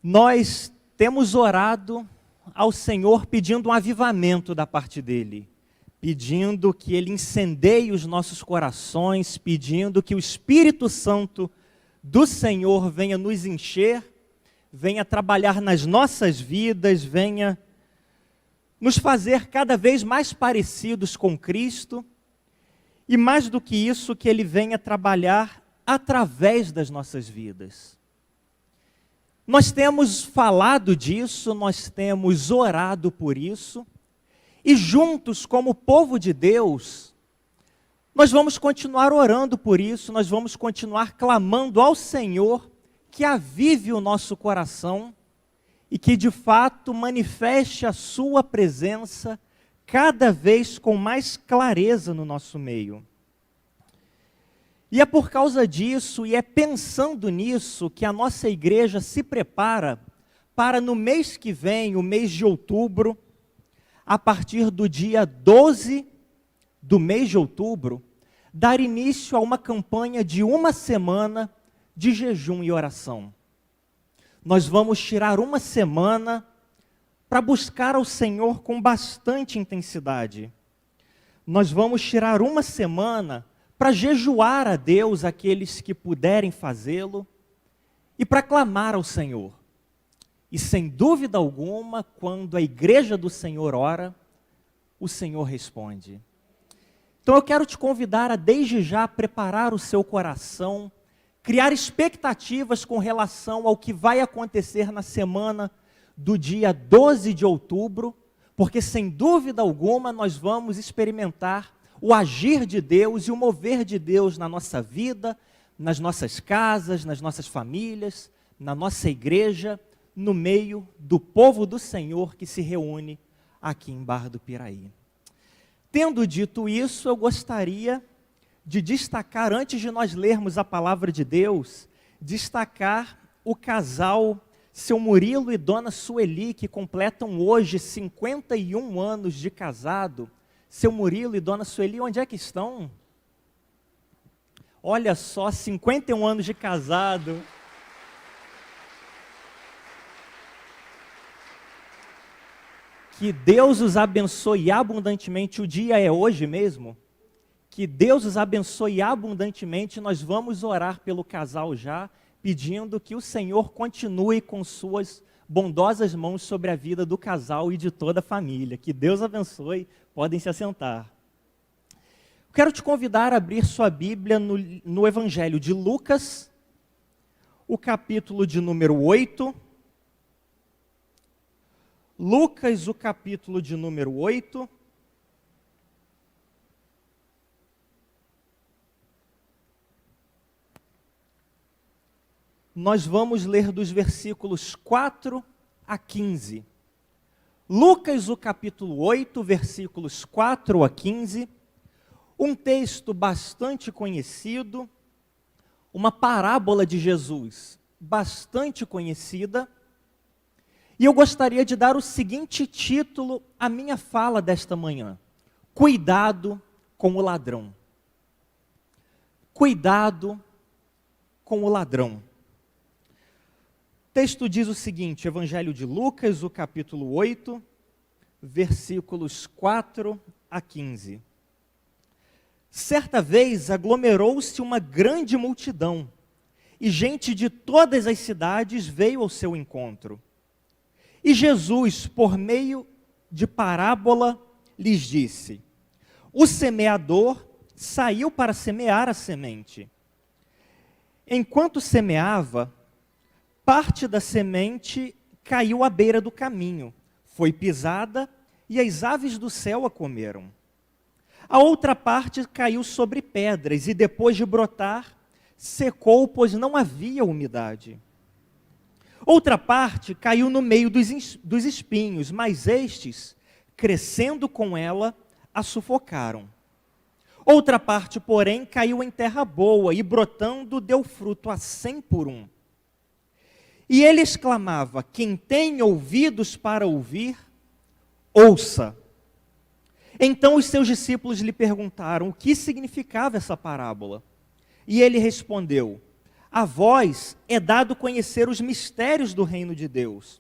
Nós temos orado ao Senhor pedindo um avivamento da parte dEle, pedindo que Ele incendeie os nossos corações, pedindo que o Espírito Santo do Senhor venha nos encher, venha trabalhar nas nossas vidas, venha nos fazer cada vez mais parecidos com Cristo, e mais do que isso, que Ele venha trabalhar através das nossas vidas. Nós temos falado disso, nós temos orado por isso, e juntos, como povo de Deus, nós vamos continuar orando por isso, nós vamos continuar clamando ao Senhor que avive o nosso coração e que de fato manifeste a sua presença cada vez com mais clareza no nosso meio. E é por causa disso, e é pensando nisso, que a nossa igreja se prepara para no mês que vem, o mês de outubro, a partir do dia 12 do mês de outubro, dar início a uma campanha de uma semana de jejum e oração. Nós vamos tirar uma semana para buscar ao Senhor com bastante intensidade. Nós vamos tirar uma semana para jejuar a Deus, aqueles que puderem fazê-lo, e para clamar ao Senhor. E sem dúvida alguma, quando a igreja do Senhor ora, o Senhor responde. Então eu quero te convidar a desde já preparar o seu coração, criar expectativas com relação ao que vai acontecer na semana do dia 12 de outubro, porque sem dúvida alguma nós vamos experimentar o agir de Deus e o mover de Deus na nossa vida, nas nossas casas, nas nossas famílias, na nossa igreja, no meio do povo do Senhor que se reúne aqui em Barra do Piraí. Tendo dito isso, eu gostaria de destacar, antes de nós lermos a palavra de Deus, destacar o casal seu Murilo e dona Sueli, que completam hoje 51 anos de casado. Seu Murilo e dona Sueli, onde é que estão? Olha só, 51 anos de casado. Que Deus os abençoe abundantemente. O dia é hoje mesmo. Que Deus os abençoe abundantemente. Nós vamos orar pelo casal já, pedindo que o Senhor continue com suas bondosas mãos sobre a vida do casal e de toda a família. Que Deus abençoe. Podem se assentar. Quero te convidar a abrir sua Bíblia no Evangelho de Lucas, o capítulo de número 8. Lucas, o capítulo de número 8. Nós vamos ler dos versículos 4 a 15. Lucas, o capítulo 8, versículos 4 a 15. Um texto bastante conhecido, uma parábola de Jesus bastante conhecida. E eu gostaria de dar o seguinte título à minha fala desta manhã: Cuidado com o ladrão. Cuidado com o ladrão. O texto diz o seguinte, Evangelho de Lucas, o capítulo 8, versículos 4 a 15. Certa vez aglomerou-se uma grande multidão, e gente de todas as cidades veio ao seu encontro. E Jesus, por meio de parábola, lhes disse: o semeador saiu para semear a semente. Enquanto semeava, parte da semente caiu à beira do caminho, foi pisada e as aves do céu a comeram. A outra parte caiu sobre pedras e depois de brotar, secou, pois não havia umidade. Outra parte caiu no meio dos espinhos, mas estes, crescendo com ela, a sufocaram. Outra parte, porém, caiu em terra boa e brotando deu fruto a 100 por 1. E ele exclamava: quem tem ouvidos para ouvir, ouça. Então os seus discípulos lhe perguntaram o que significava essa parábola. E ele respondeu: A vós é dado conhecer os mistérios do reino de Deus,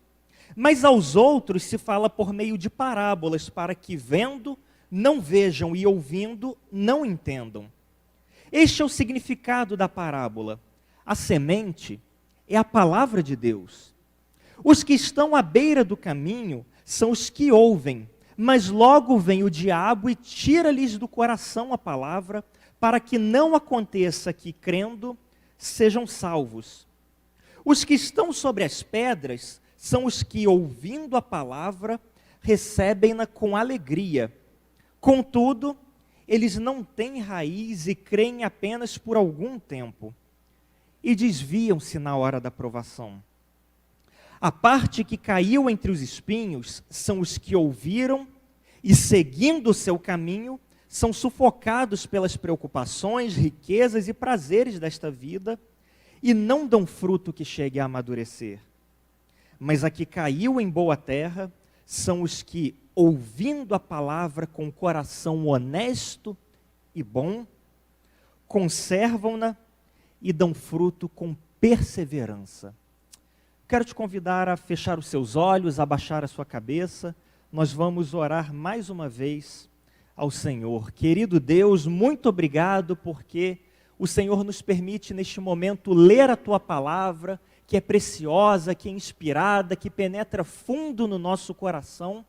mas aos outros se fala por meio de parábolas, para que vendo, não vejam e ouvindo, não entendam. Este é o significado da parábola. A semente é a palavra de Deus. Os que estão à beira do caminho são os que ouvem, mas logo vem o diabo e tira-lhes do coração a palavra, para que não aconteça que, crendo, sejam salvos. Os que estão sobre as pedras são os que, ouvindo a palavra, recebem-na com alegria. Contudo, eles não têm raiz e creem apenas por algum tempo, e desviam-se na hora da provação. A parte que caiu entre os espinhos são os que ouviram e, seguindo o seu caminho, são sufocados pelas preocupações, riquezas e prazeres desta vida e não dão fruto que chegue a amadurecer. Mas a que caiu em boa terra são os que, ouvindo a palavra com coração honesto e bom, conservam-na e dão fruto com perseverança. Quero te convidar a fechar os seus olhos, a baixar a sua cabeça. Nós vamos orar mais uma vez ao Senhor. Querido Deus, muito obrigado porque o Senhor nos permite neste momento ler a Tua palavra, que é preciosa, que é inspirada, que penetra fundo no nosso coração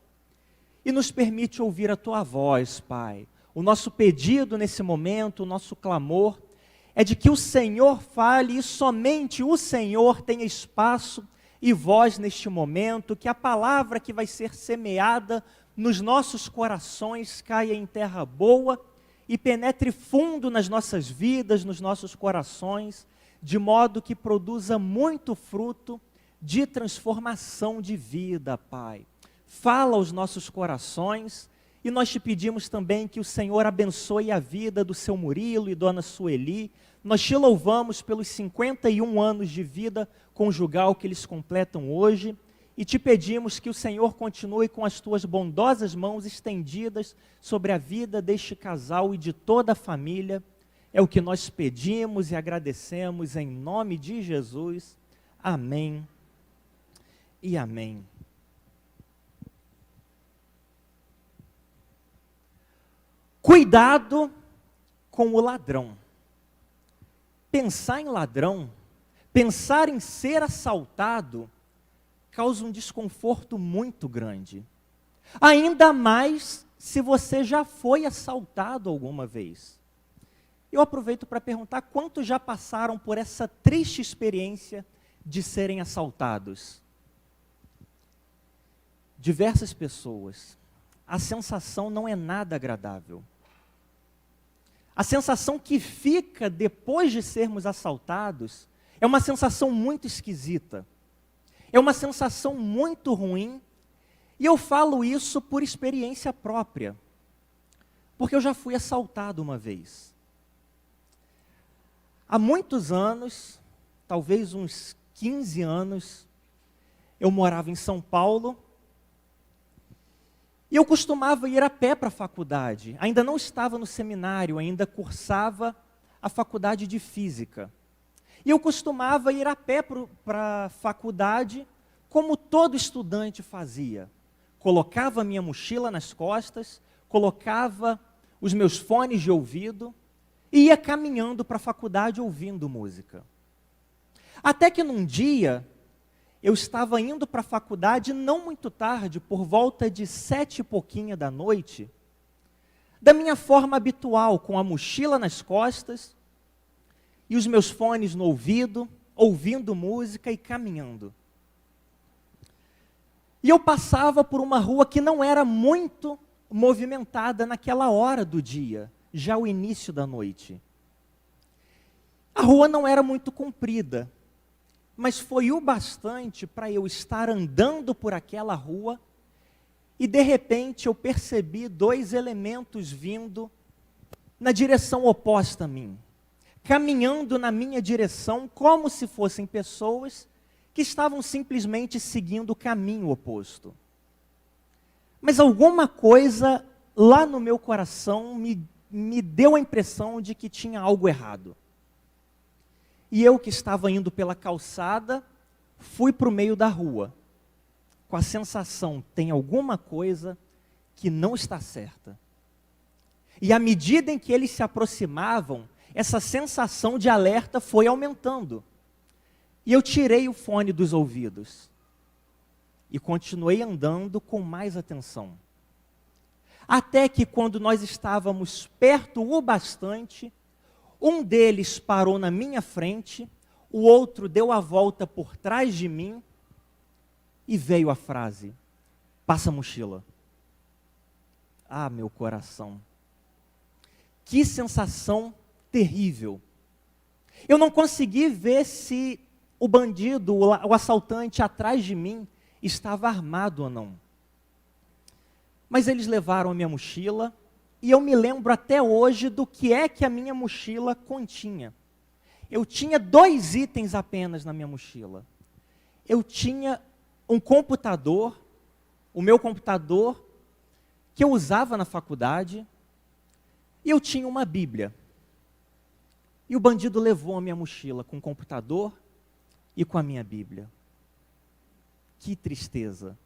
e nos permite ouvir a Tua voz, Pai. O nosso pedido nesse momento, o nosso clamor, é de que o Senhor fale e somente o Senhor tenha espaço e voz neste momento, que a palavra que vai ser semeada nos nossos corações caia em terra boa e penetre fundo nas nossas vidas, nos nossos corações, de modo que produza muito fruto de transformação de vida, Pai. Fala aos nossos corações e nós te pedimos também que o Senhor abençoe a vida do seu Murilo e dona Sueli. Nós te louvamos pelos 51 anos de vida conjugal que eles completam hoje e te pedimos que o Senhor continue com as tuas bondosas mãos estendidas sobre a vida deste casal e de toda a família. É o que nós pedimos e agradecemos em nome de Jesus. Amém e amém. Cuidado com o ladrão. Pensar em ladrão, pensar em ser assaltado, causa um desconforto muito grande. Ainda mais se você já foi assaltado alguma vez. Eu aproveito para perguntar quantos já passaram por essa triste experiência de serem assaltados? Diversas pessoas. A sensação não é nada agradável. A sensação que fica depois de sermos assaltados é uma sensação muito esquisita. É uma sensação muito ruim. E eu falo isso por experiência própria. Porque eu já fui assaltado uma vez. Há muitos anos, talvez uns 15 anos, eu morava em São Paulo. E eu costumava ir a pé para a faculdade. Ainda não estava no seminário, ainda cursava a faculdade de Física. E eu costumava ir a pé para a faculdade, como todo estudante fazia. Colocava a minha mochila nas costas, colocava os meus fones de ouvido e ia caminhando para a faculdade ouvindo música. Até que num dia, eu estava indo para a faculdade não muito tarde, por volta de 7 e pouquinho da noite, da minha forma habitual, com a mochila nas costas e os meus fones no ouvido, ouvindo música e caminhando. E eu passava por uma rua que não era muito movimentada naquela hora do dia, já o início da noite. A rua não era muito comprida, mas foi o bastante para eu estar andando por aquela rua e de repente eu percebi 2 elementos vindo na direção oposta a mim, caminhando na minha direção como se fossem pessoas que estavam simplesmente seguindo o caminho oposto. Mas alguma coisa lá no meu coração me deu a impressão de que tinha algo errado. E eu que estava indo pela calçada, fui para o meio da rua, com a sensação, tem alguma coisa que não está certa. E à medida em que eles se aproximavam, essa sensação de alerta foi aumentando. E eu tirei o fone dos ouvidos e continuei andando com mais atenção. Até que quando nós estávamos perto o bastante, um deles parou na minha frente, o outro deu a volta por trás de mim e veio a frase: passa a mochila. Ah, meu coração. Que sensação terrível. Eu não consegui ver se o bandido, o assaltante atrás de mim estava armado ou não. Mas eles levaram a minha mochila e eu me lembro até hoje do que é que a minha mochila continha. Eu tinha 2 itens apenas na minha mochila. Eu tinha um computador, o meu computador, que eu usava na faculdade, e eu tinha uma Bíblia. E o bandido levou a minha mochila com o computador e com a minha Bíblia. Que tristeza.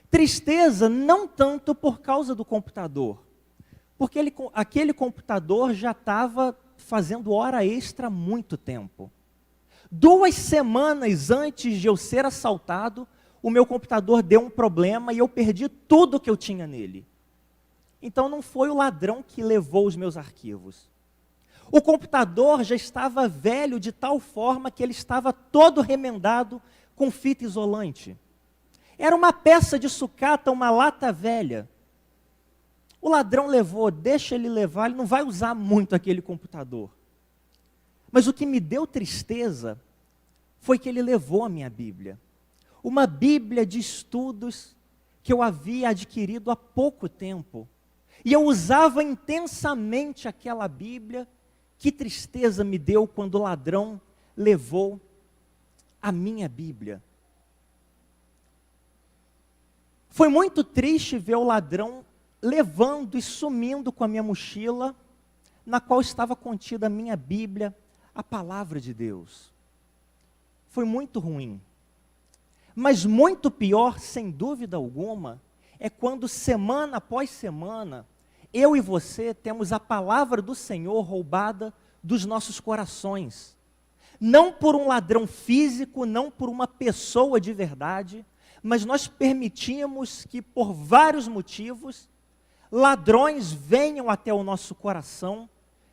Tristeza não tanto por causa do computador, porque aquele computador já estava fazendo hora extra há muito tempo. 2 semanas antes de eu ser assaltado, o meu computador deu um problema e eu perdi tudo que eu tinha nele. Então não foi o ladrão que levou os meus arquivos. O computador já estava velho de tal forma que ele estava todo remendado com fita isolante. Era uma peça de sucata, uma lata velha. O ladrão levou, deixa ele levar, ele não vai usar muito aquele computador. Mas o que me deu tristeza foi que ele levou a minha Bíblia. Uma Bíblia de estudos que eu havia adquirido há pouco tempo. E eu usava intensamente aquela Bíblia. Que tristeza me deu quando o ladrão levou a minha Bíblia. Foi muito triste ver o ladrão levando e sumindo com a minha mochila, na qual estava contida a minha Bíblia, a palavra de Deus. Foi muito ruim. Mas muito pior, sem dúvida alguma, é quando semana após semana, eu e você temos a palavra do Senhor roubada dos nossos corações. Não por um ladrão físico, não por uma pessoa de verdade, mas nós permitimos que por vários motivos, ladrões venham até o nosso coração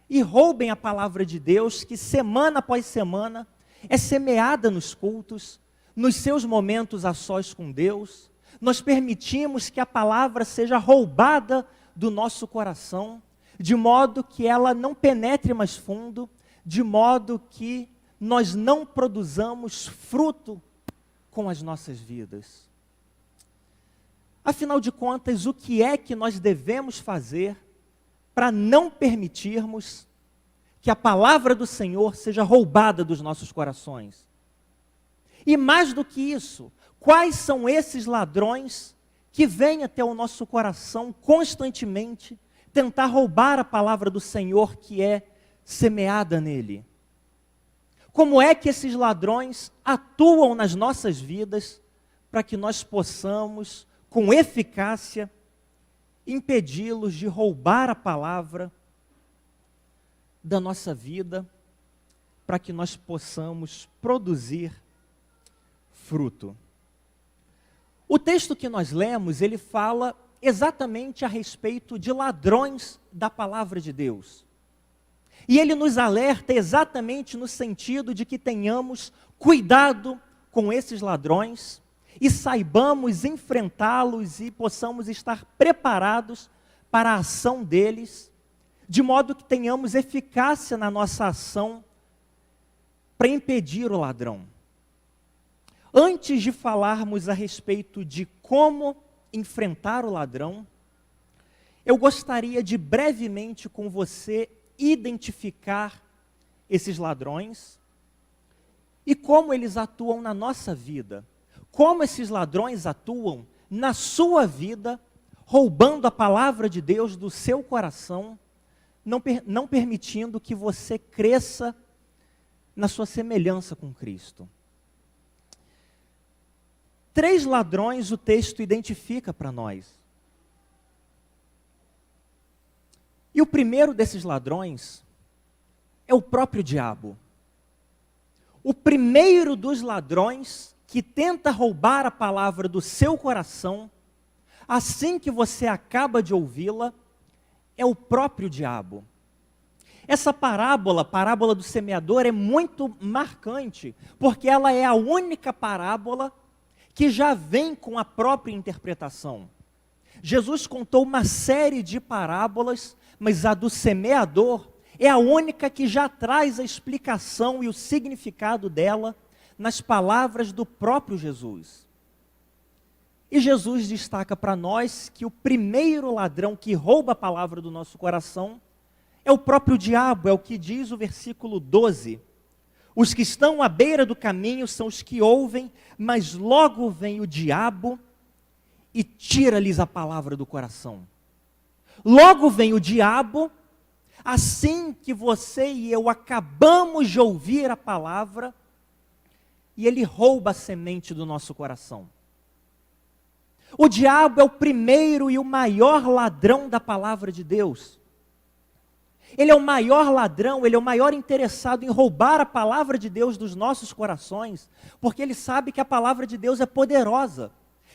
e roubem a palavra de Deus, que semana após semana é semeada nos cultos, nos seus momentos a sós com Deus. Nós permitimos que a palavra seja roubada do nosso coração, de modo que ela não penetre mais fundo, de modo que nós não produzamos fruto com as nossas vidas. Afinal de contas, o que é que nós devemos fazer para não permitirmos que a palavra do Senhor seja roubada dos nossos corações? E mais do que isso, quais são esses ladrões que vêm até o nosso coração constantemente tentar roubar a palavra do Senhor que é semeada nele? Como é que esses ladrões atuam nas nossas vidas para que nós possamos, com eficácia, impedi-los de roubar a palavra da nossa vida, para que nós possamos produzir fruto? O texto que nós lemos, ele fala exatamente a respeito de ladrões da palavra de Deus. E ele nos alerta exatamente no sentido de que tenhamos cuidado com esses ladrões e saibamos enfrentá-los e possamos estar preparados para a ação deles, de modo que tenhamos eficácia na nossa ação para impedir o ladrão. Antes de falarmos a respeito de como enfrentar o ladrão, eu gostaria de brevemente com você identificar esses ladrões e como eles atuam na nossa vida. Como esses ladrões atuam na sua vida, roubando a palavra de Deus do seu coração, não permitindo que você cresça na sua semelhança com Cristo. 3 ladrões o texto identifica para nós. E o primeiro desses ladrões é o próprio diabo. O primeiro dos ladrões que tenta roubar a palavra do seu coração, assim que você acaba de ouvi-la, é o próprio diabo. Essa parábola, parábola do semeador, é muito marcante, porque ela é a única parábola que já vem com a própria interpretação. Jesus contou uma série de parábolas, mas a do semeador é a única que já traz a explicação e o significado dela nas palavras do próprio Jesus. E Jesus destaca para nós que o primeiro ladrão que rouba a palavra do nosso coração é o próprio diabo, é o que diz o versículo 12. Os que estão à beira do caminho são os que ouvem, mas logo vem o diabo e tira-lhes a palavra do coração. Logo vem o diabo, assim que você e eu acabamos de ouvir a palavra, e ele rouba a semente do nosso coração. O diabo é o primeiro e o maior ladrão da palavra de Deus. Ele é o maior ladrão, ele é o maior interessado em roubar a palavra de Deus dos nossos corações, porque ele sabe que a palavra de Deus é poderosa,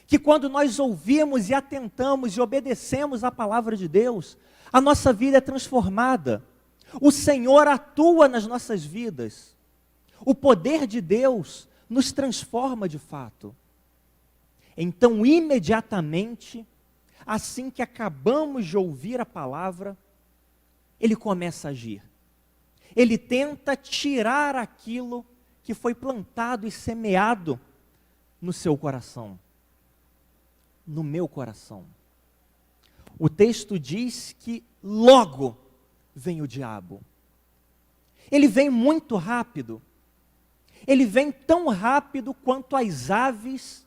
que quando nós ouvimos e atentamos e obedecemos à palavra de Deus, a nossa vida é transformada. O Senhor atua nas nossas vidas. O poder de Deus nos transforma de fato. Então, imediatamente, assim que acabamos de ouvir a palavra, ele começa a agir. Ele tenta tirar aquilo que foi plantado e semeado no seu coração, no meu coração. O texto diz que logo vem o diabo. Ele vem muito rápido. Ele vem tão rápido quanto as aves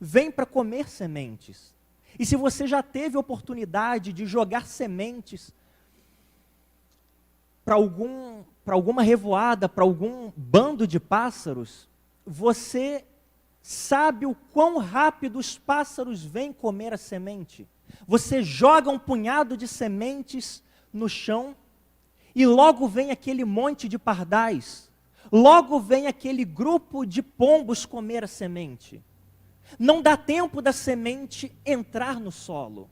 vêm para comer sementes. E se você já teve oportunidade de jogar sementes para alguma revoada, para algum bando de pássaros, você sabe o quão rápido os pássaros vêm comer a semente. Você joga um punhado de sementes no chão e logo vem aquele monte de pardais, logo vem aquele grupo de pombos comer a semente. Não dá tempo da semente entrar no solo.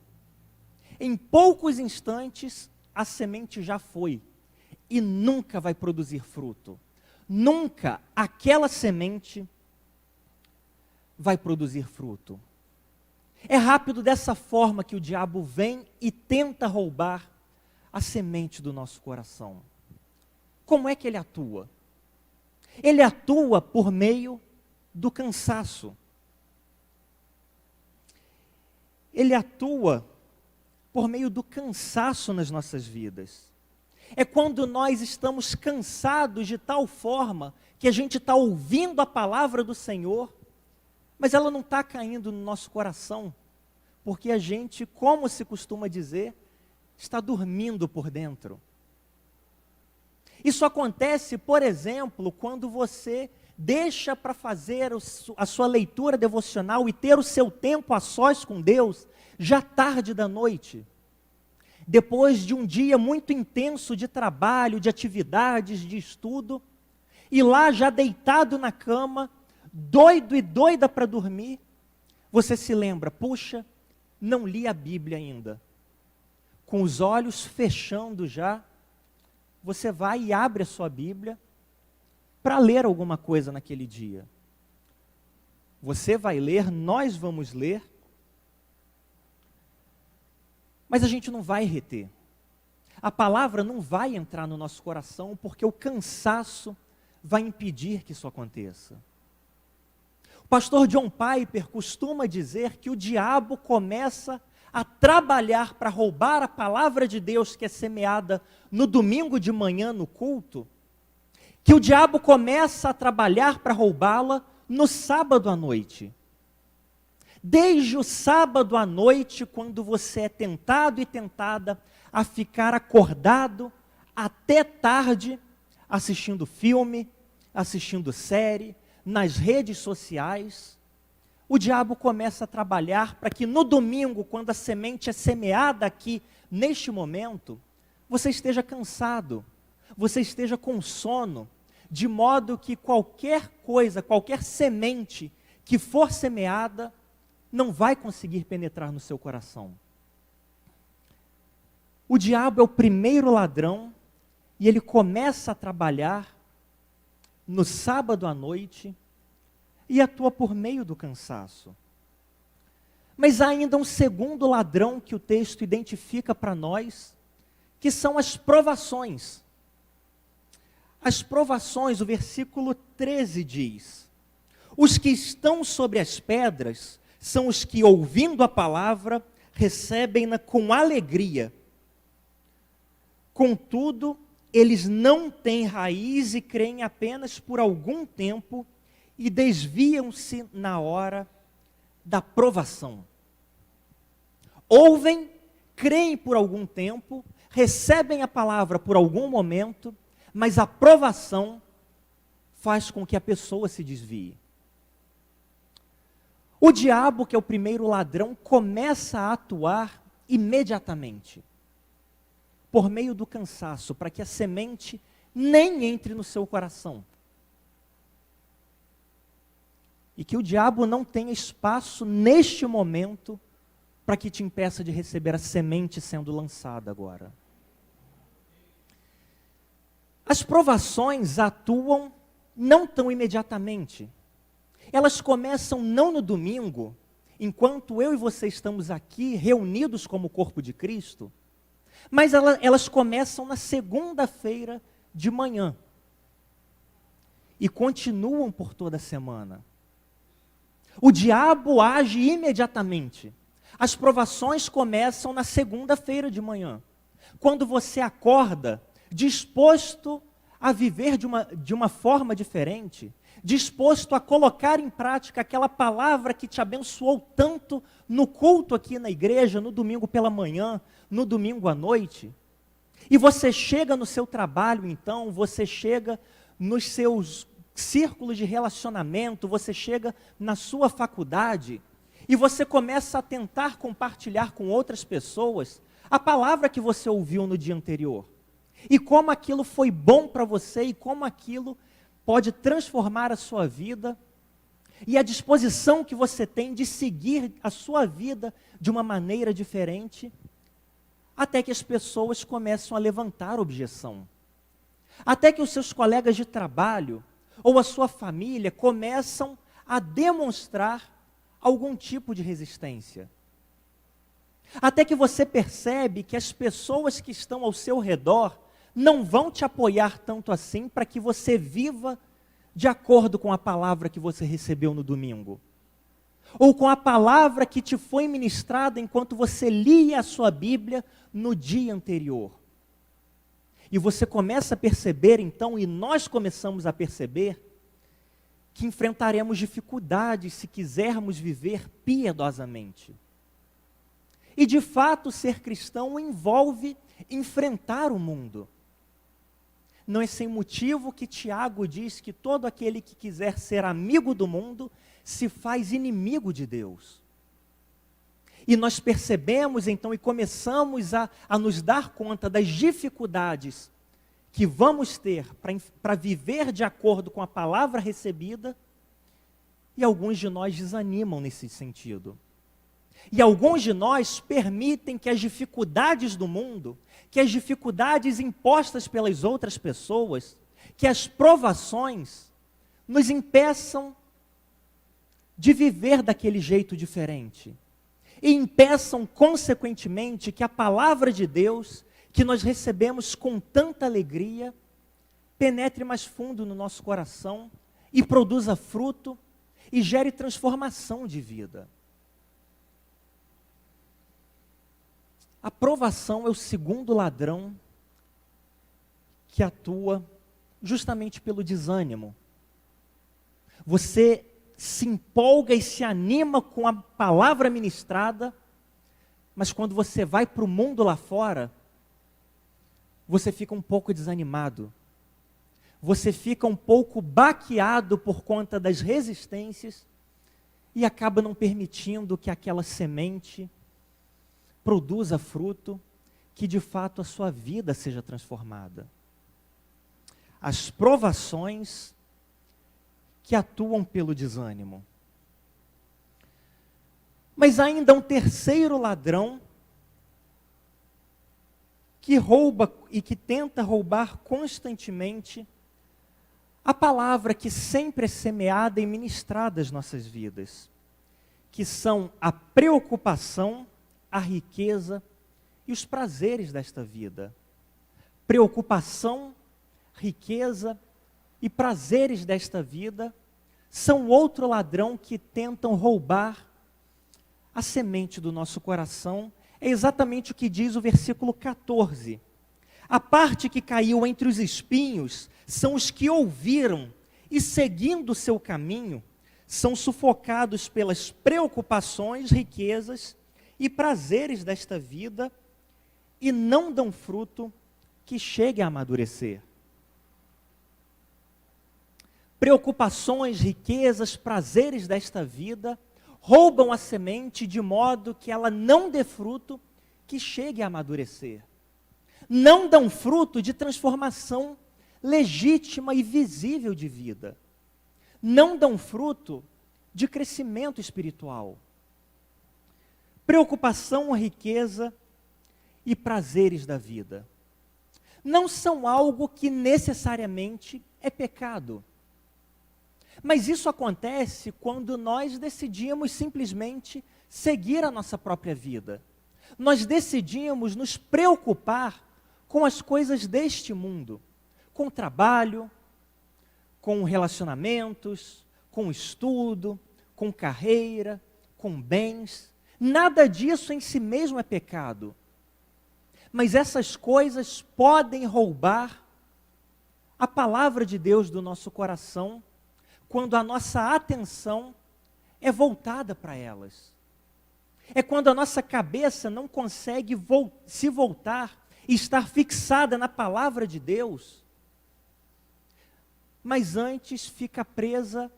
Em poucos instantes, a semente já foi e nunca vai produzir fruto. Nunca aquela semente vai produzir fruto. É rápido dessa forma que o diabo vem e tenta roubar a semente do nosso coração. Como é que ele atua? Ele atua por meio do cansaço. Ele atua por meio do cansaço nas nossas vidas. É quando nós estamos cansados de tal forma que a gente está ouvindo a palavra do Senhor, mas ela não está caindo no nosso coração, porque a gente, como se costuma dizer, está dormindo por dentro. Isso acontece, por exemplo, quando você deixa para fazer a sua leitura devocional e ter o seu tempo a sós com Deus, já tarde da noite. Depois de um dia muito intenso de trabalho, de atividades, de estudo, e lá já deitado na cama, doido e doida para dormir, você se lembra, puxa, não li a Bíblia ainda. Com os olhos fechando já, você vai e abre a sua Bíblia para ler alguma coisa naquele dia. Você vai ler, nós vamos ler, mas a gente não vai reter. A palavra não vai entrar no nosso coração porque o cansaço vai impedir que isso aconteça. O pastor John Piper costuma dizer que o diabo começa a trabalhar para roubar a palavra de Deus que é semeada no domingo de manhã no culto, que o diabo começa a trabalhar para roubá-la no sábado à noite. Desde o sábado à noite, quando você é tentado e tentada a ficar acordado até tarde, assistindo filme, assistindo série, nas redes sociais. O diabo começa a trabalhar para que no domingo, quando a semente é semeada aqui, neste momento, você esteja cansado, você esteja com sono, de modo que qualquer coisa, qualquer semente que for semeada, não vai conseguir penetrar no seu coração. O diabo é o primeiro ladrão e ele começa a trabalhar no sábado à noite e atua por meio do cansaço. Mas há ainda um segundo ladrão que o texto identifica para nós, que são as provações. As provações, o versículo 13 diz: os que estão sobre as pedras são os que, ouvindo a palavra, recebem-na com alegria. Contudo, eles não têm raiz e creem apenas por algum tempo e desviam-se na hora da provação. Ouvem, creem por algum tempo, recebem a palavra por algum momento, mas a provação faz com que a pessoa se desvie. O diabo, que é o primeiro ladrão, começa a atuar imediatamente, por meio do cansaço, para que a semente nem entre no seu coração. E que o diabo não tenha espaço neste momento para que te impeça de receber a semente sendo lançada agora. As provações atuam não tão imediatamente. Elas começam não no domingo, enquanto eu e você estamos aqui reunidos como corpo de Cristo, mas elas começam na segunda-feira de manhã e continuam por toda a semana. O diabo age imediatamente. As provações começam na segunda-feira de manhã, quando você acorda disposto a viver de uma forma diferente, disposto a colocar em prática aquela palavra que te abençoou tanto no culto aqui na igreja, no domingo pela manhã, no domingo à noite. E você chega no seu trabalho, então, você chega nos seus círculos de relacionamento, você chega na sua faculdade, e você começa a tentar compartilhar com outras pessoas a palavra que você ouviu no dia anterior. E como aquilo foi bom para você, e como aquilo pode transformar a sua vida, e a disposição que você tem de seguir a sua vida de uma maneira diferente, até que as pessoas começam a levantar objeção. Até que os seus colegas de trabalho, ou a sua família, começam a demonstrar algum tipo de resistência. Até que você percebe que as pessoas que estão ao seu redor não vão te apoiar tanto assim para que você viva de acordo com a palavra que você recebeu no domingo. Ou com a palavra que te foi ministrada enquanto você lia a sua Bíblia no dia anterior. E você começa a perceber então, e nós começamos a perceber, que enfrentaremos dificuldades se quisermos viver piedosamente. E de fato, ser cristão envolve enfrentar o mundo. Não é sem motivo que Tiago diz que todo aquele que quiser ser amigo do mundo se faz inimigo de Deus. E nós percebemos então e começamos a nos dar conta das dificuldades que vamos ter para viver de acordo com a palavra recebida, e alguns de nós desanimam nesse sentido. E alguns de nós permitem que as dificuldades do mundo, que as dificuldades impostas pelas outras pessoas, que as provações nos impeçam de viver daquele jeito diferente. E impeçam, consequentemente, que a palavra de Deus, que nós recebemos com tanta alegria, penetre mais fundo no nosso coração e produza fruto e gere transformação de vida. A provação é o segundo ladrão que atua justamente pelo desânimo. Você se empolga e se anima com a palavra ministrada, mas quando você vai para o mundo lá fora, você fica um pouco desanimado. você fica um pouco baqueado por conta das resistências e acaba não permitindo que aquela semente produza fruto, que de fato a sua vida seja transformada. As provações que atuam pelo desânimo. Mas há ainda um terceiro ladrão que rouba e que tenta roubar constantemente a palavra que sempre é semeada e ministrada às nossas vidas, que são a preocupação, a riqueza e os prazeres desta vida. Preocupação, riqueza e prazeres desta vida são outro ladrão que tentam roubar a semente do nosso coração. É exatamente o que diz o versículo 14. A parte que caiu entre os espinhos são os que ouviram e, seguindo o seu caminho, são sufocados pelas preocupações, riquezas e prazeres desta vida e não dão fruto que chegue a amadurecer. Preocupações, riquezas, prazeres desta vida roubam a semente de modo que ela não dê fruto que chegue a amadurecer. Não dão fruto de transformação legítima e visível de vida. Não dão fruto de crescimento espiritual. Preocupação, riqueza e prazeres da vida não são algo que necessariamente é pecado. Mas isso acontece quando nós decidimos simplesmente seguir a nossa própria vida. Nós decidimos nos preocupar com as coisas deste mundo, com o trabalho, com relacionamentos, com estudo, com carreira, com bens. Nada disso em si mesmo é pecado. Mas essas coisas podem roubar a palavra de Deus do nosso coração quando a nossa atenção é voltada para elas. É quando a nossa cabeça não consegue se voltar e estar fixada na palavra de Deus, mas antes fica presa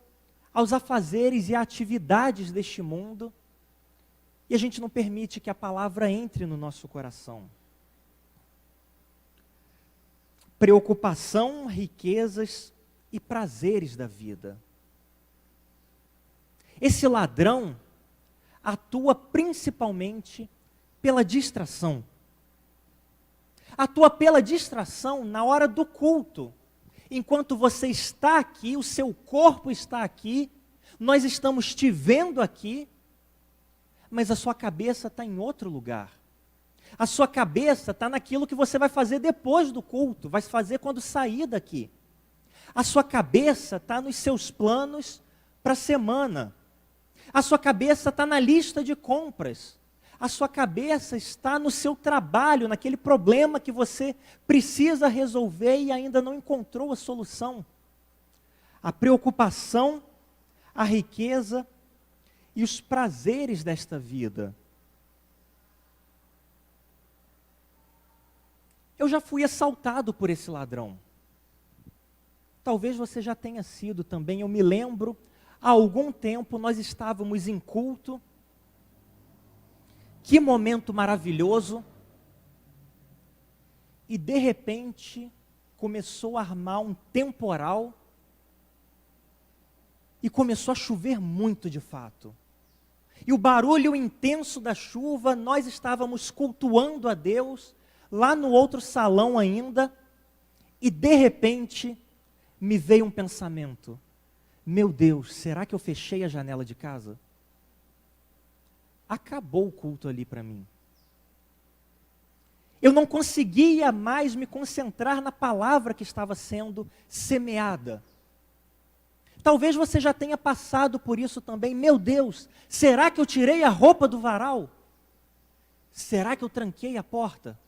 aos afazeres e atividades deste mundo, e a gente não permite que a palavra entre no nosso coração. Preocupação, riquezas e prazeres da vida. Esse ladrão atua principalmente pela distração. Atua pela distração na hora do culto. Enquanto você está aqui, o seu corpo está aqui, nós estamos te vendo aqui, mas a sua cabeça está em outro lugar. A sua cabeça está naquilo que você vai fazer depois do culto, vai fazer quando sair daqui. A sua cabeça está nos seus planos para a semana. A sua cabeça está na lista de compras. A sua cabeça está no seu trabalho, naquele problema que você precisa resolver e ainda não encontrou a solução. A preocupação, a riqueza e os prazeres desta vida. Eu já fui assaltado por esse ladrão. Talvez você já tenha sido também. Eu me lembro, há algum tempo nós estávamos em culto. Que momento maravilhoso. E de repente começou a armar um temporal. E começou a chover muito de fato. E o barulho intenso da chuva, nós estávamos cultuando a Deus, lá no outro salão ainda, e de repente me veio um pensamento: meu Deus, será que eu fechei a janela de casa? Acabou o culto ali para mim. Eu não conseguia mais me concentrar na palavra que estava sendo semeada. Talvez você já tenha passado por isso também. Meu Deus, será que eu tirei a roupa do varal? Será que eu tranquei a porta?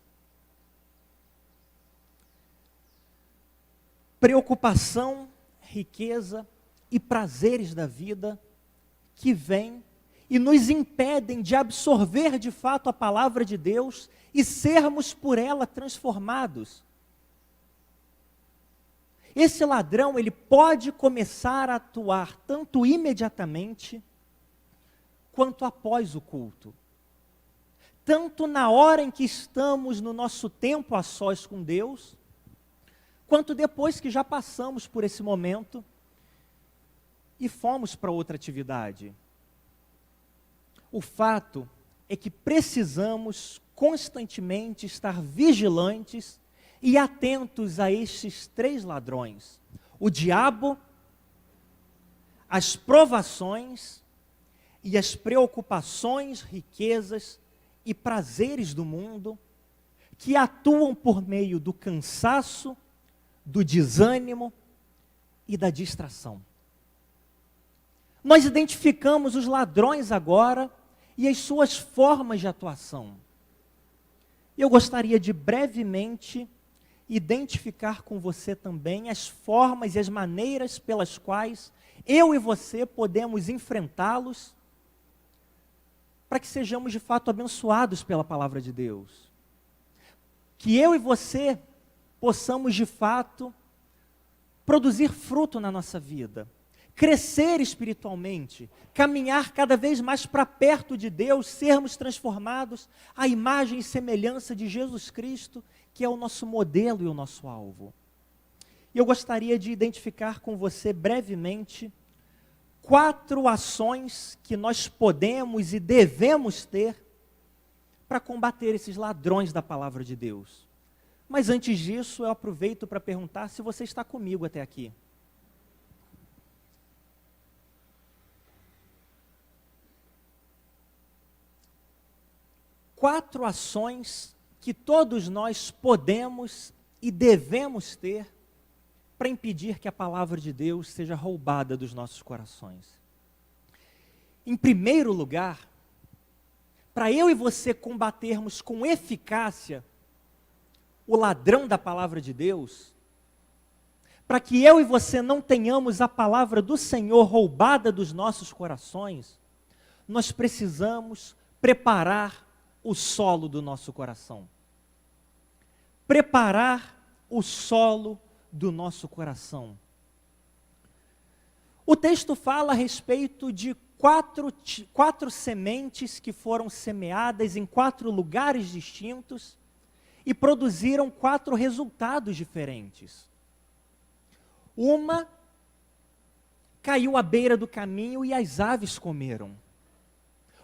Preocupação, riqueza e prazeres da vida que vêm e nos impedem de absorver de fato a palavra de Deus e sermos por ela transformados. Esse ladrão, ele pode começar a atuar tanto imediatamente, quanto após o culto. Tanto na hora em que estamos no nosso tempo a sós com Deus, quanto depois que já passamos por esse momento e fomos para outra atividade. O fato é que precisamos constantemente estar vigilantes e atentos a estes 3 ladrões: o diabo, as provações e as preocupações, riquezas e prazeres do mundo, que atuam por meio do cansaço, do desânimo e da distração. Nós identificamos os ladrões agora e as suas formas de atuação. Eu gostaria de brevemente identificar com você também as formas e as maneiras pelas quais eu e você podemos enfrentá-los, para que sejamos de fato abençoados pela palavra de Deus. Que eu e você possamos de fato produzir fruto na nossa vida, crescer espiritualmente, caminhar cada vez mais para perto de Deus, sermos transformados à imagem e semelhança de Jesus Cristo, que é o nosso modelo e o nosso alvo. E eu gostaria de identificar com você brevemente 4 ações que nós podemos e devemos ter para combater esses ladrões da palavra de Deus. Mas antes disso, eu aproveito para perguntar se você está comigo até aqui. Quatro ações que todos nós podemos e devemos ter para impedir que a palavra de Deus seja roubada dos nossos corações. Em primeiro lugar, para eu e você combatermos com eficácia o ladrão da palavra de Deus, para que eu e você não tenhamos a palavra do Senhor roubada dos nossos corações, nós precisamos preparar o solo do nosso coração. Preparar o solo do nosso coração. O texto fala a respeito de quatro sementes que foram semeadas em 4 lugares distintos e produziram 4 resultados diferentes. Uma caiu à beira do caminho e as aves comeram.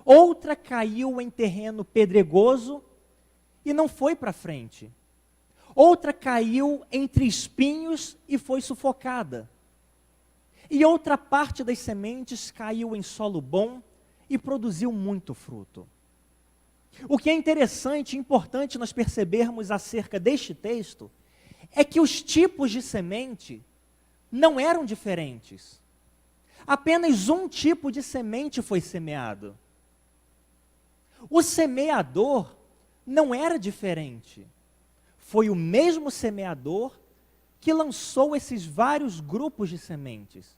Outra caiu em terreno pedregoso e não foi para frente. Outra caiu entre espinhos e foi sufocada. E outra parte das sementes caiu em solo bom e produziu muito fruto. O que é interessante e importante nós percebermos acerca deste texto é que os tipos de semente não eram diferentes. Apenas um tipo de semente foi semeado. O semeador não era diferente. Foi o mesmo semeador que lançou esses vários grupos de sementes.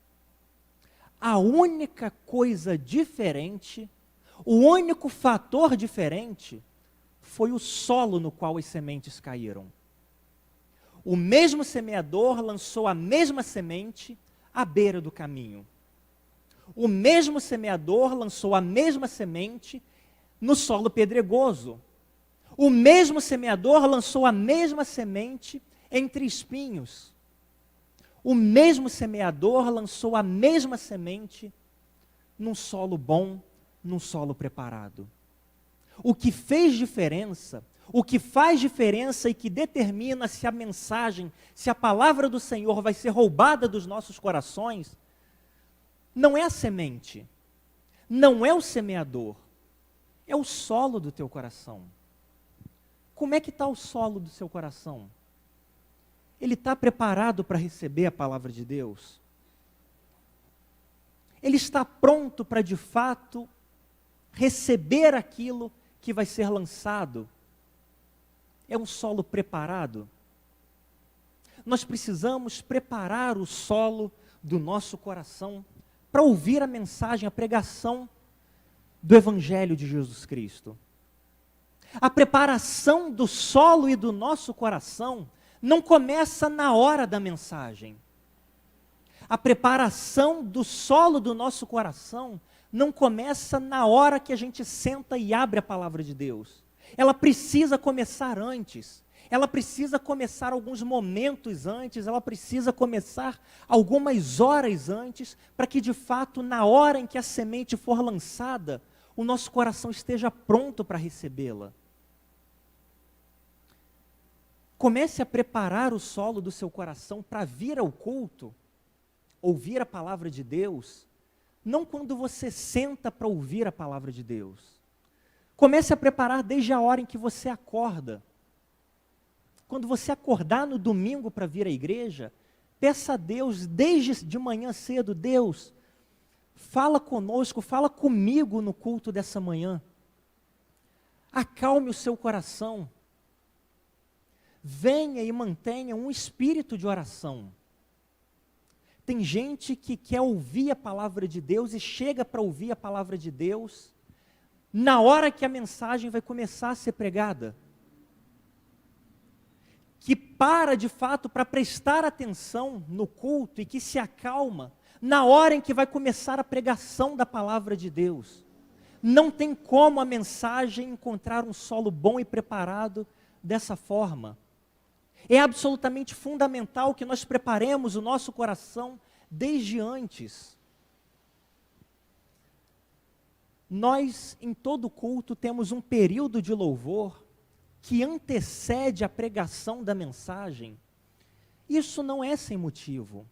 A única coisa diferente, o único fator diferente, foi o solo no qual as sementes caíram. O mesmo semeador lançou a mesma semente à beira do caminho. O mesmo semeador lançou a mesma semente no solo pedregoso. O mesmo semeador lançou a mesma semente entre espinhos. O mesmo semeador lançou a mesma semente num solo bom, num solo preparado. O que fez diferença, o que faz diferença e que determina se a mensagem, se a palavra do Senhor vai ser roubada dos nossos corações, não é a semente, não é o semeador, é o solo do teu coração. Como é que está o solo do seu coração? Ele está preparado para receber a palavra de Deus? Ele está pronto para, de fato, receber aquilo que vai ser lançado? É um solo preparado? Nós precisamos preparar o solo do nosso coração para ouvir a mensagem, a pregação do Evangelho de Jesus Cristo. A preparação do solo e do nosso coração não começa na hora da mensagem. A preparação do solo do nosso coração não começa na hora que a gente senta e abre a palavra de Deus. Ela precisa começar antes. Ela precisa começar alguns momentos antes, ela precisa começar algumas horas antes, para que de fato, na hora em que a semente for lançada, o nosso coração esteja pronto para recebê-la. Comece a preparar o solo do seu coração para vir ao culto, ouvir a palavra de Deus, não quando você senta para ouvir a palavra de Deus. Comece a preparar desde a hora em que você acorda. Quando você acordar no domingo para vir à igreja, peça a Deus, desde de manhã cedo, Deus, fala conosco, fala comigo no culto dessa manhã. Acalme o seu coração. Venha e mantenha um espírito de oração. Tem gente que quer ouvir a palavra de Deus e chega para ouvir a palavra de Deus na hora que a mensagem vai começar a ser pregada. Que para de fato para prestar atenção no culto e que se acalma na hora em que vai começar a pregação da palavra de Deus. Não tem como a mensagem encontrar um solo bom e preparado dessa forma. É absolutamente fundamental que nós preparemos o nosso coração desde antes. Nós, em todo culto, temos um período de louvor que antecede a pregação da mensagem. Isso não é sem motivo.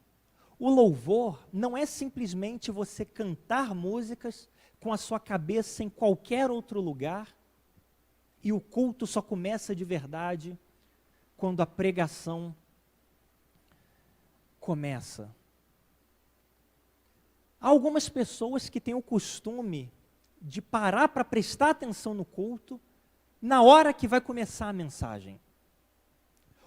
O louvor não é simplesmente você cantar músicas com a sua cabeça em qualquer outro lugar e o culto só começa de verdade quando a pregação começa. Há algumas pessoas que têm o costume de parar para prestar atenção no culto na hora que vai começar a mensagem.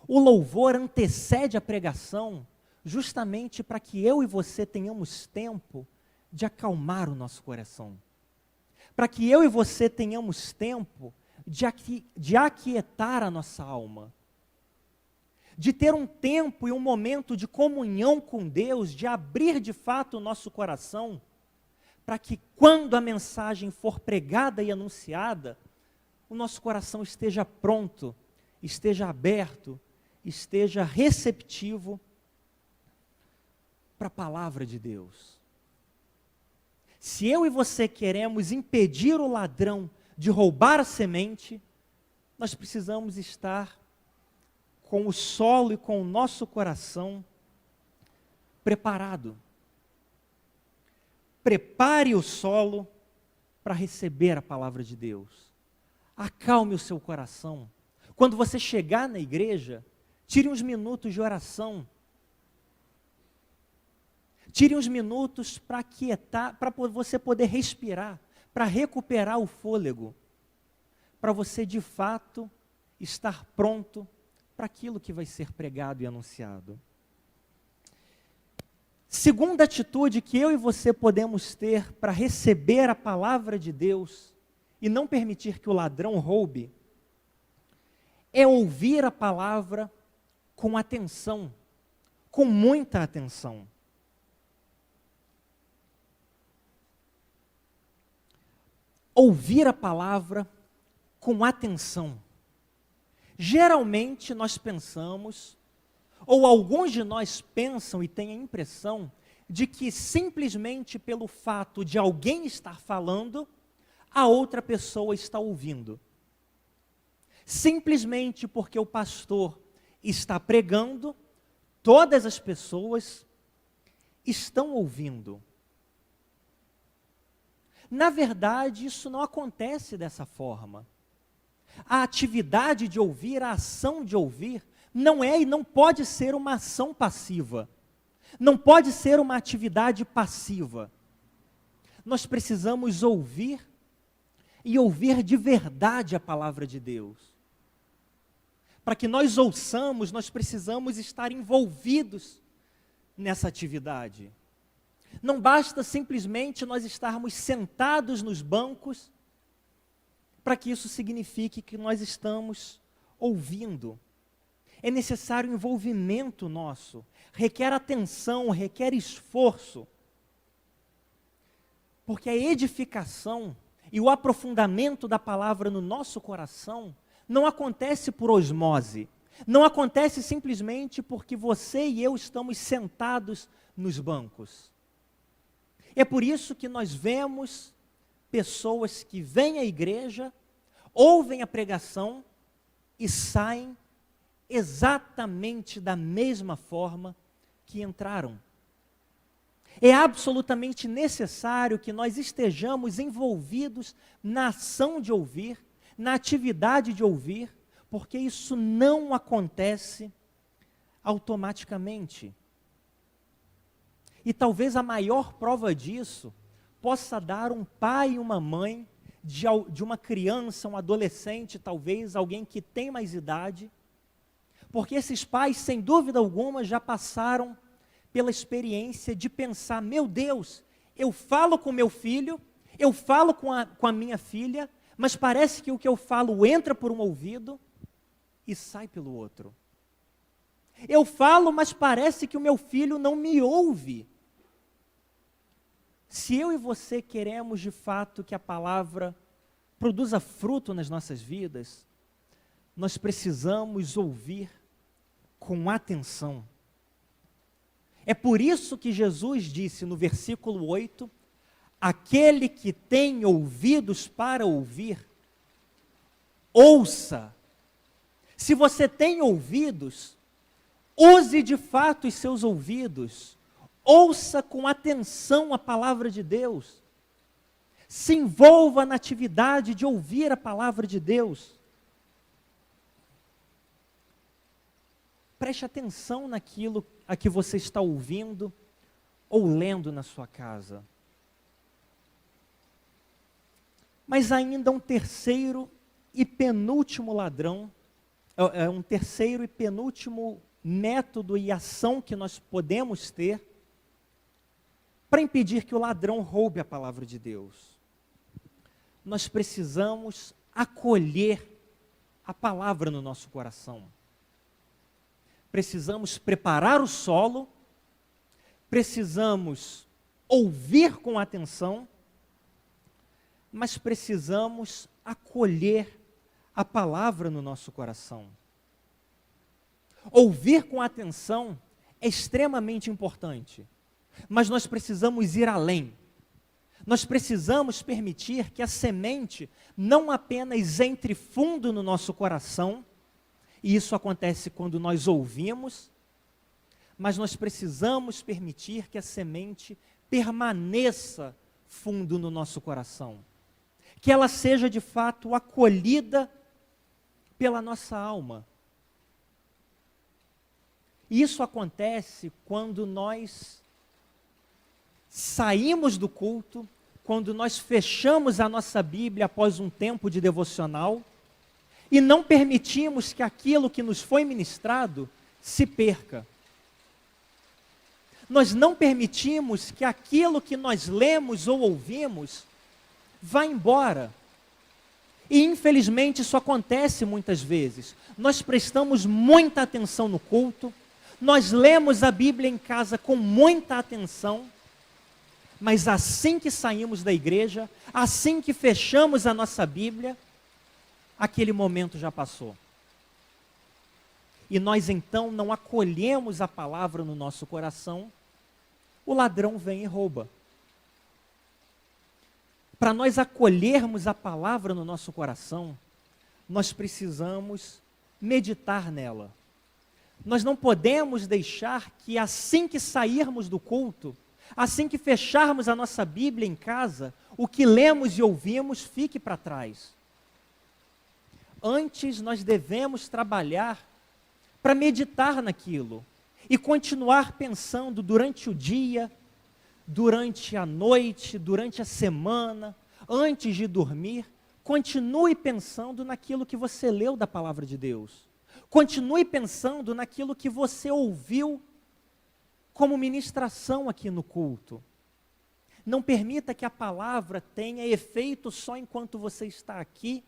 O louvor antecede a pregação justamente para que eu e você tenhamos tempo de acalmar o nosso coração. Para que eu e você tenhamos tempo de aquietar a nossa alma. De ter um tempo e um momento de comunhão com Deus, de abrir de fato o nosso coração, para que quando a mensagem for pregada e anunciada, o nosso coração esteja pronto, esteja aberto, esteja receptivo para a palavra de Deus. Se eu e você queremos impedir o ladrão de roubar a semente, nós precisamos estar com o solo e com o nosso coração preparado. Prepare o solo para receber a palavra de Deus. Acalme o seu coração. Quando você chegar na igreja, tire uns minutos de oração. Tire uns minutos para aquietar, para você poder respirar, para recuperar o fôlego, para você de fato estar pronto para aquilo que vai ser pregado e anunciado. Segunda atitude que eu e você podemos ter para receber a palavra de Deus e não permitir que o ladrão roube, é ouvir a palavra com atenção, com muita atenção. Ouvir a palavra com atenção. Geralmente nós pensamos, ou alguns de nós pensam e têm a impressão de que simplesmente pelo fato de alguém estar falando, a outra pessoa está ouvindo. Simplesmente porque o pastor está pregando, todas as pessoas estão ouvindo. Na verdade, isso não acontece dessa forma. A atividade de ouvir, a ação de ouvir, não é e não pode ser uma ação passiva. Não pode ser uma atividade passiva. Nós precisamos ouvir e ouvir de verdade a palavra de Deus. Para que nós ouçamos, nós precisamos estar envolvidos nessa atividade. Não basta simplesmente nós estarmos sentados nos bancos para que isso signifique que nós estamos ouvindo. É necessário envolvimento nosso, requer atenção, requer esforço. Porque a edificação e o aprofundamento da palavra no nosso coração não acontece por osmose, não acontece simplesmente porque você e eu estamos sentados nos bancos. É por isso que nós vemos pessoas que vêm à igreja, ouvem a pregação e saem exatamente da mesma forma que entraram. É absolutamente necessário que nós estejamos envolvidos na ação de ouvir, na atividade de ouvir, porque isso não acontece automaticamente. E talvez a maior prova disso possa dar um pai e uma mãe de uma criança, um adolescente, talvez alguém que tem mais idade, porque esses pais, sem dúvida alguma, já passaram pela experiência de pensar, meu Deus, eu falo com meu filho, eu falo com a minha filha, mas parece que o que eu falo entra por um ouvido e sai pelo outro. Eu falo, mas parece que o meu filho não me ouve. Se eu e você queremos de fato que a palavra produza fruto nas nossas vidas, nós precisamos ouvir com atenção. É por isso que Jesus disse no versículo 8, aquele que tem ouvidos para ouvir, ouça. Se você tem ouvidos, use de fato os seus ouvidos, ouça com atenção a palavra de Deus, se envolva na atividade de ouvir a palavra de Deus. Preste atenção naquilo a que você está ouvindo ou lendo na sua casa. Mas ainda um terceiro e penúltimo ladrão, um terceiro e penúltimo método e ação que nós podemos ter para impedir que o ladrão roube a palavra de Deus. Nós precisamos acolher a palavra no nosso coração. Precisamos preparar o solo, precisamos ouvir com atenção, mas precisamos acolher a palavra no nosso coração. Ouvir com atenção é extremamente importante, mas nós precisamos ir além. Nós precisamos permitir que a semente não apenas entre fundo no nosso coração, e isso acontece quando nós ouvimos, mas nós precisamos permitir que a semente permaneça fundo no nosso coração. Que ela seja de fato acolhida pela nossa alma. Isso acontece quando nós saímos do culto, quando nós fechamos a nossa Bíblia após um tempo de devocional, e não permitimos que aquilo que nos foi ministrado se perca. Nós não permitimos que aquilo que nós lemos ou ouvimos vá embora. E infelizmente isso acontece muitas vezes. Nós prestamos muita atenção no culto, nós lemos a Bíblia em casa com muita atenção, mas assim que saímos da igreja, assim que fechamos a nossa Bíblia, aquele momento já passou. E nós então não acolhemos a palavra no nosso coração, o ladrão vem e rouba. Para nós acolhermos a palavra no nosso coração, nós precisamos meditar nela. Nós não podemos deixar que assim que sairmos do culto, assim que fecharmos a nossa Bíblia em casa, o que lemos e ouvimos fique para trás. Antes nós devemos trabalhar para meditar naquilo e continuar pensando durante o dia, durante a noite, durante a semana, antes de dormir. Continue pensando naquilo que você leu da palavra de Deus. Continue pensando naquilo que você ouviu como ministração aqui no culto. Não permita que a palavra tenha efeito só enquanto você está aqui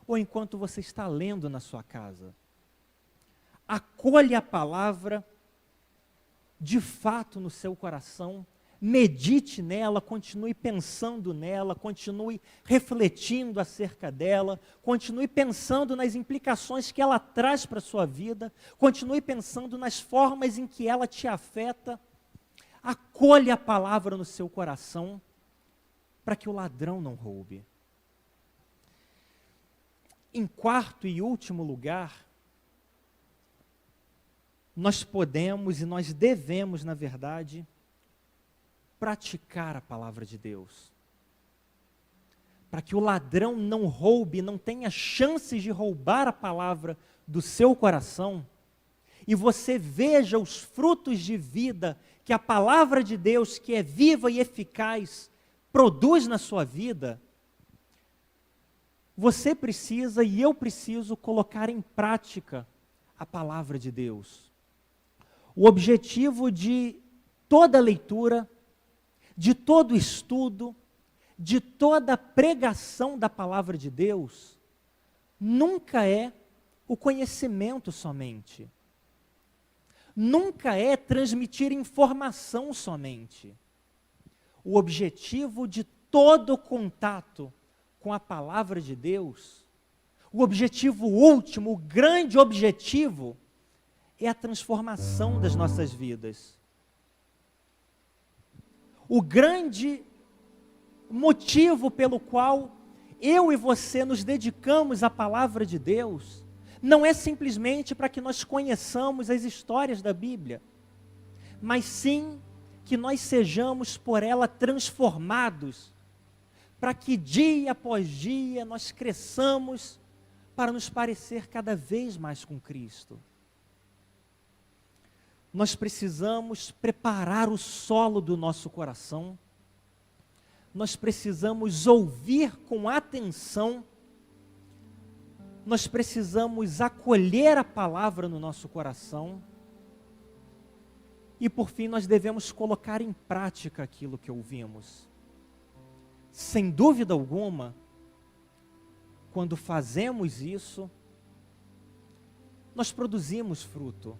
ou enquanto você está lendo na sua casa. acolha a palavra de fato no seu coração, medite nela, continue pensando nela, continue refletindo acerca dela, continue pensando nas implicações que ela traz para a sua vida, continue pensando nas formas em que ela te afeta. Acolha a palavra no seu coração, para que o ladrão não roube. Em quarto e último lugar, nós podemos e nós devemos, na verdade, praticar a palavra de Deus. Para que o ladrão não roube, não tenha chances de roubar a palavra do seu coração, e você veja os frutos de vida que a palavra de Deus, que é viva e eficaz, produz na sua vida, você precisa e eu preciso colocar em prática a palavra de Deus. O objetivo de toda leitura, de todo estudo, de toda pregação da palavra de Deus, nunca é o conhecimento somente. Nunca é transmitir informação somente. O objetivo de todo contato com a palavra de Deus, o objetivo último, o grande objetivo, é a transformação das nossas vidas. O grande motivo pelo qual eu e você nos dedicamos à palavra de Deus, não é simplesmente para que nós conheçamos as histórias da Bíblia, mas sim que nós sejamos por ela transformados, para que dia após dia nós cresçamos para nos parecer cada vez mais com Cristo. Nós precisamos preparar o solo do nosso coração, nós precisamos ouvir com atenção, nós precisamos acolher a palavra no nosso coração, e por fim nós devemos colocar em prática aquilo que ouvimos. Sem dúvida alguma, quando fazemos isso, nós produzimos fruto.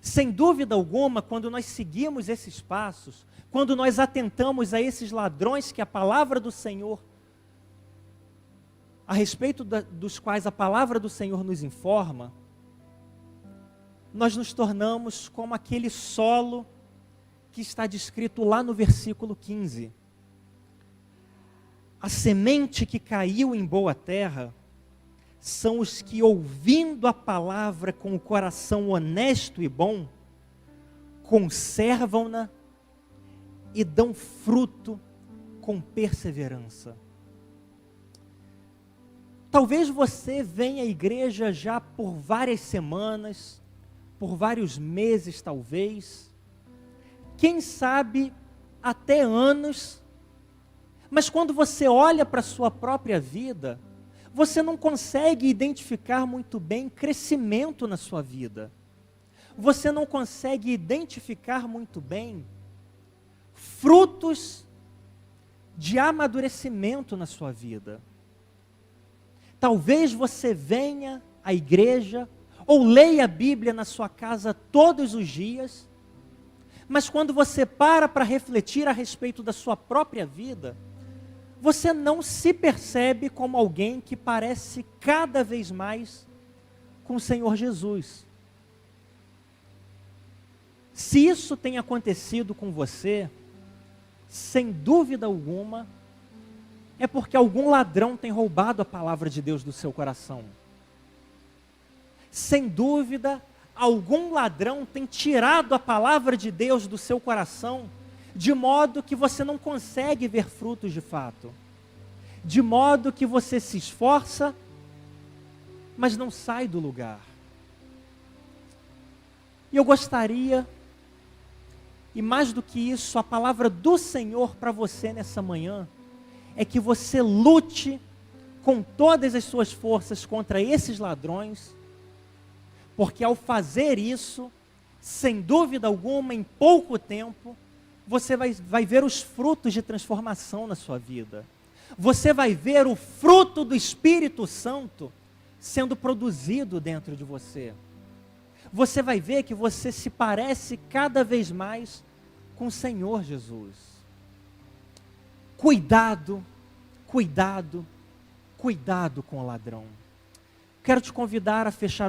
Sem dúvida alguma, quando nós seguimos esses passos, quando nós atentamos a esses ladrões que a palavra do Senhor, a respeito dos quais a palavra do Senhor nos informa, nós nos tornamos como aquele solo que está descrito lá no versículo 15. A semente que caiu em boa terra são os que, ouvindo a palavra com o coração honesto e bom, conservam-na e dão fruto com perseverança. Talvez você venha à igreja já por várias semanas, por vários meses talvez, quem sabe até anos, mas quando você olha para a sua própria vida, você não consegue identificar muito bem crescimento na sua vida. Você não consegue identificar muito bem frutos de amadurecimento na sua vida. Talvez você venha à igreja ou leia a Bíblia na sua casa todos os dias, mas quando você para refletir a respeito da sua própria vida, você não se percebe como alguém que parece cada vez mais com o Senhor Jesus. Se isso tem acontecido com você, sem dúvida alguma, é porque algum ladrão tem roubado a palavra de Deus do seu coração. Sem dúvida, algum ladrão tem tirado a palavra de Deus do seu coração, de modo que você não consegue ver frutos de fato. De modo que você se esforça, mas não sai do lugar. E eu gostaria, e mais do que isso, a palavra do Senhor para você nessa manhã, é que você lute com todas as suas forças contra esses ladrões, porque ao fazer isso, sem dúvida alguma, em pouco tempo, você vai ver os frutos de transformação na sua vida. Você vai ver o fruto do Espírito Santo sendo produzido dentro de você. você vai ver que você se parece cada vez mais com o Senhor Jesus. Cuidado, cuidado, cuidado com o ladrão. Quero te convidar a fechar